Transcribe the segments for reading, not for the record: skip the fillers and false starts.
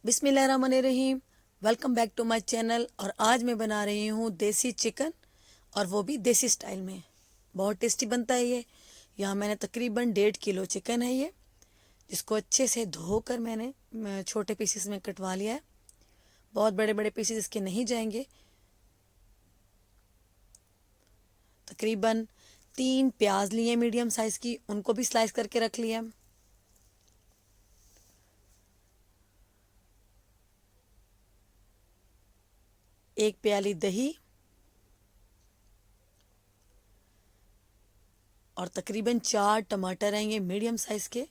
बिस्मिल्लाहिर्रहमानिर्रहीम। Welcome back to my channel. और आज मैं बना रही हूँ देसी चिकन, और वो भी देसी स्टाइल में। बहुत टेस्टी बनता है ये। यहाँ मैंने तकरीबन 1.5 किलो चिकन है ये, जिसको अच्छे से धोकर मैंने छोटे पीसेस में कटवा लिया है। बहुत बड़े बड़े पीसेस इसके नहीं जाएंगे। तकरीबन 3 प्याज लिए मीडियम साइज़ की, उनको भी स्लाइस करके रख लिया। एक प्याली दही और तकरीबन 4 टमाटर आएंगे मीडियम साइज़ के,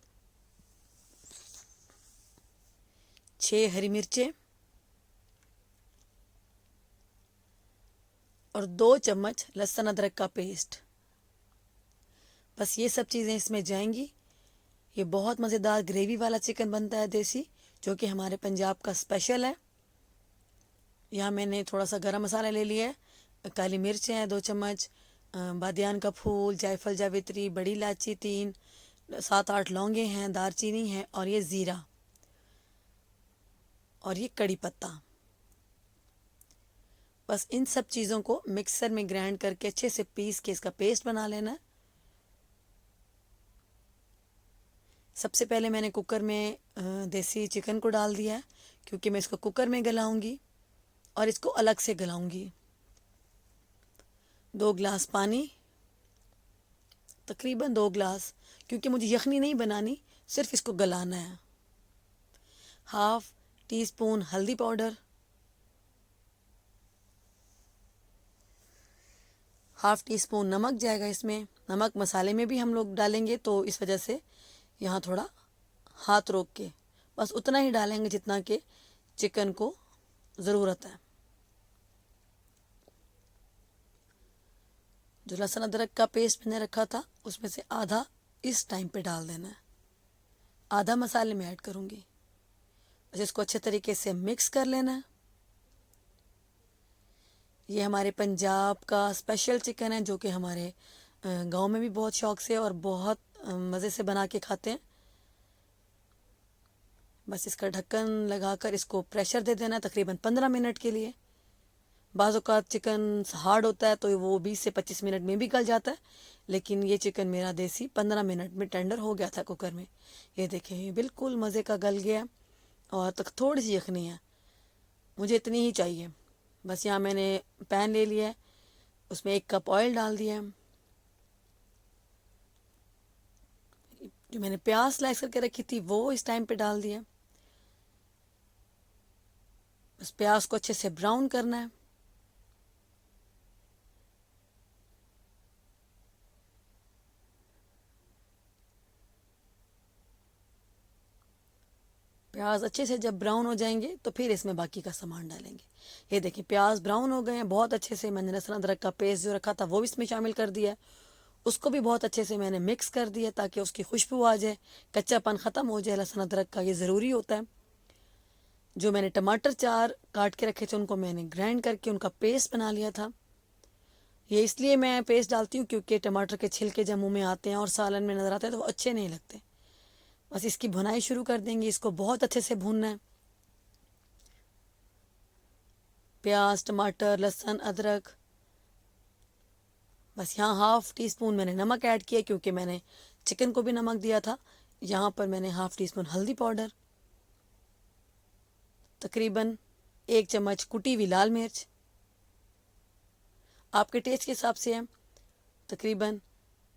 6 हरी मिर्चें और 2 चम्मच लहसुन अदरक का पेस्ट। बस ये सब चीज़ें इसमें जाएंगी। ये बहुत मज़ेदार ग्रेवी वाला चिकन बनता है देसी, जो कि हमारे पंजाब का स्पेशल है। यहाँ मैंने थोड़ा सा गरम मसाला ले लिया है, काली मिर्च है 2 चम्मच, बादियान का फूल, जायफल जावित्री, बड़ी इलायची 3, 7-8 लौंगे हैं, दारचीनी है, और ये ज़ीरा और ये कड़ी पत्ता। बस इन सब चीज़ों को मिक्सर में ग्राइंड करके अच्छे से पीस के इसका पेस्ट बना लेना है। सबसे पहले मैंने कुकर में देसी चिकन को डाल दिया है, क्योंकि मैं इसको कुकर में गलाऊंगी और इसको अलग से गलाऊंगी। 2 गिलास पानी, तकरीबन 2 गिलास, क्योंकि मुझे यखनी नहीं बनानी, सिर्फ इसको गलाना है। 1/2 टीस्पून हल्दी पाउडर, 1/2 टीस्पून नमक जाएगा इसमें। नमक मसाले में भी हम लोग डालेंगे, तो इस वजह से यहाँ थोड़ा हाथ रोक के बस उतना ही डालेंगे जितना कि चिकन को ज़रूरत है। जो लहसुन अदरक का पेस्ट मैंने रखा था, उसमें से आधा इस टाइम पे डाल देना है, आधा मसाले में ऐड करूँगी। बस इसको अच्छे तरीके से मिक्स कर लेना है। ये हमारे पंजाब का स्पेशल चिकन है, जो कि हमारे गांव में भी बहुत शौक से और बहुत मज़े से बना के खाते हैं। बस इसका ढक्कन लगाकर इसको प्रेशर दे देना है तकरीबन 15 मिनट के लिए। बाज़ औक़ात चिकन हार्ड होता है तो वो 20 से 25 मिनट में भी गल जाता है, लेकिन ये चिकन मेरा देसी 15 मिनट में टेंडर हो गया था कुकर में। ये देखें, ये बिल्कुल मज़े का गल गया, और तक थोड़ी सी यखनी है, मुझे इतनी ही चाहिए। बस यहाँ मैंने पैन ले लिया है, उसमें 1 कप ऑयल डाल दिया है। जो मैंने प्याज स्लाइस करके रखी थी वो इस टाइम पे डाल दिया। बस प्याज को अच्छे से ब्राउन करना है। प्याज अच्छे से जब ब्राउन हो जाएंगे तो फिर इसमें बाकी का सामान डालेंगे। ये देखिए, प्याज ब्राउन हो गए हैं बहुत अच्छे से। मैंने लहसुन अदरक का पेस्ट जो रखा था वो भी इसमें शामिल कर दिया है, उसको भी बहुत अच्छे से मैंने मिक्स कर दिया ताकि उसकी खुशबू आ जाए, कच्चापन ख़त्म हो जाए लहसुन अदरक का, ये ज़रूरी होता है। जो मैंने टमाटर 4 काट के रखे थे, उनको मैंने ग्राइंड करके उनका पेस्ट बना लिया था। ये इसलिए मैं पेस्ट डालती हूँ क्योंकि टमाटर के छिलके जब मुँह में आते हैं और सालन में नज़र आते हैं तो वो अच्छे नहीं लगते। बस इसकी भुनाई शुरू कर देंगे। इसको बहुत अच्छे से भूनना है। प्याज, टमाटर, लहसुन, अदरक। बस यहाँ 1/2 टीस्पून मैंने नमक ऐड किया, क्योंकि मैंने चिकन को भी नमक दिया था। यहाँ पर मैंने 1/2 टीस्पून हल्दी पाउडर, तकरीबन 1 चम्मच कुटी हुई लाल मिर्च, आपके टेस्ट के हिसाब से है। तकरीबन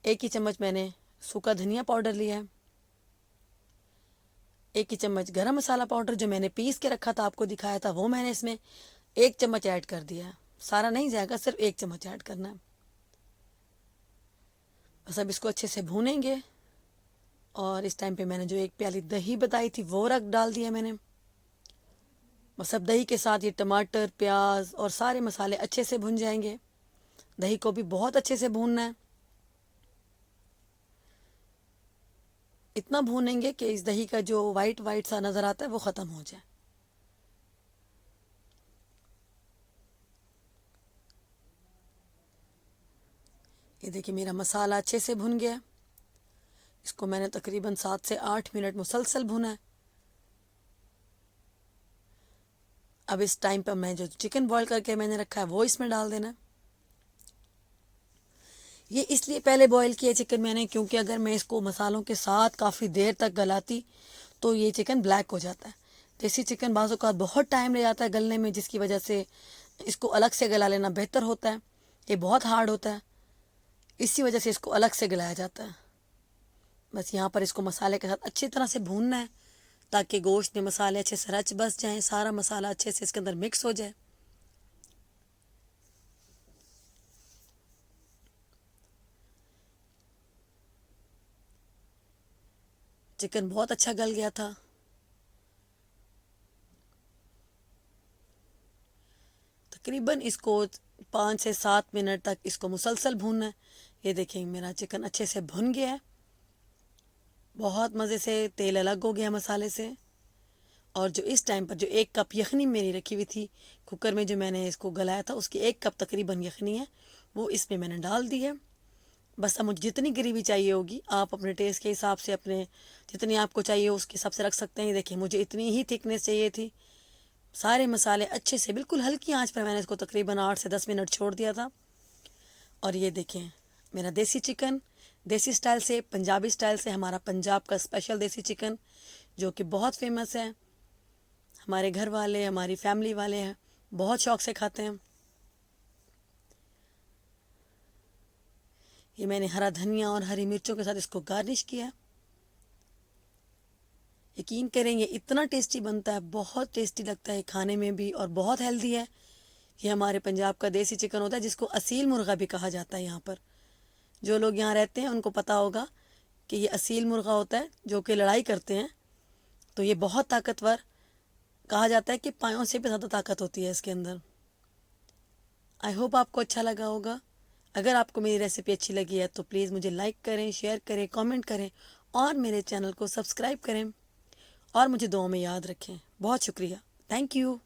1 ही चम्मच मैंने सूखा धनिया पाउडर लिया है। 1 ही चम्मच गरम मसाला पाउडर जो मैंने पीस के रखा था, आपको दिखाया था, वो मैंने इसमें 1 चम्मच ऐड कर दिया है। सारा नहीं जाएगा, सिर्फ 1 चम्मच ऐड करना है। बस अब इसको अच्छे से भूनेंगे। और इस टाइम पे मैंने जो 1 प्याली दही बताई थी वो रख डाल दिया मैंने। बस अब दही के साथ ये टमाटर, प्याज और सारे मसाले अच्छे से भुन जाएंगे। दही को भी बहुत अच्छे से भूनना है। इतना भूनेंगे कि इस दही का जो वाइट वाइट सा नज़र आता है वो ख़त्म हो जाए। ये देखिए, मेरा मसाला अच्छे से भुन गया। इसको मैंने तकरीबन 7 से 8 मिनट मुसलसल भुना है। अब इस टाइम पर मैं जो चिकन बॉईल करके मैंने रखा है वो इसमें डाल देना। ये इसलिए पहले बॉईल किया चिकन मैंने, क्योंकि अगर मैं इसको मसालों के साथ काफ़ी देर तक गलाती तो ये चिकन ब्लैक हो जाता है। देसी चिकन बाज़ों का बहुत टाइम ले जाता है गलने में, जिसकी वजह से इसको अलग से गला लेना बेहतर होता है। ये बहुत हार्ड होता है, इसी वजह से इसको अलग से गलाया जाता है। बस यहाँ पर इसको मसाले के साथ अच्छी तरह से भूनना है ताकि गोश्त में मसाले अच्छे से रच बस जाएं, सारा मसाला अच्छे से इसके अंदर मिक्स हो जाए। चिकन बहुत अच्छा गल गया था। तकरीबन इसको 5 से 7 मिनट तक इसको मुसलसल भूनना है। ये देखिए मेरा चिकन अच्छे से भुन गया है, बहुत मज़े से तेल अलग हो गया मसाले से। और जो इस टाइम पर जो 1 कप यखनी मेरी रखी हुई थी कुकर में, जो मैंने इसको गलाया था, उसकी 1 कप तकरीबन यखनी है, वो इसमें मैंने डाल दी है। बस अब मुझे जितनी ग्रेवी चाहिए होगी आप अपने टेस्ट के हिसाब से, अपने जितनी आपको चाहिए उसके हिसाब से रख सकते हैं। देखिए मुझे इतनी ही थिकनेस चाहिए थी। सारे मसाले अच्छे से बिल्कुल हल्की आंच पर मैंने इसको तकरीबन 8 से 10 मिनट छोड़ दिया था। और ये देखें मेरा देसी चिकन, देसी स्टाइल से, पंजाबी स्टाइल से, हमारा पंजाब का स्पेशल देसी चिकन जो कि बहुत फेमस है। हमारे घर वाले, हमारी फैमिली वाले हैं, बहुत शौक से खाते हैं। ये मैंने हरा धनिया और हरी मिर्चों के साथ इसको गार्निश किया। यकीन करेंगे इतना टेस्टी बनता है, बहुत टेस्टी लगता है खाने में भी, और बहुत हेल्दी है। ये हमारे पंजाब का देसी चिकन होता है जिसको असील मुर्गा भी कहा जाता है। यहाँ पर जो लोग यहाँ रहते हैं उनको पता होगा कि ये असील मुर्गा होता है जो कि लड़ाई करते हैं। तो ये बहुत ताकतवर, कहा जाता है कि पायों से भी ज़्यादा ताकत होती है इसके अंदर। आई होप आपको अच्छा लगा होगा। अगर आपको मेरी रेसिपी अच्छी लगी है तो प्लीज़ मुझे लाइक करें, शेयर करें, कमेंट करें और मेरे चैनल को सब्सक्राइब करें और मुझे दुआ में याद रखें। बहुत शुक्रिया, थैंक यू।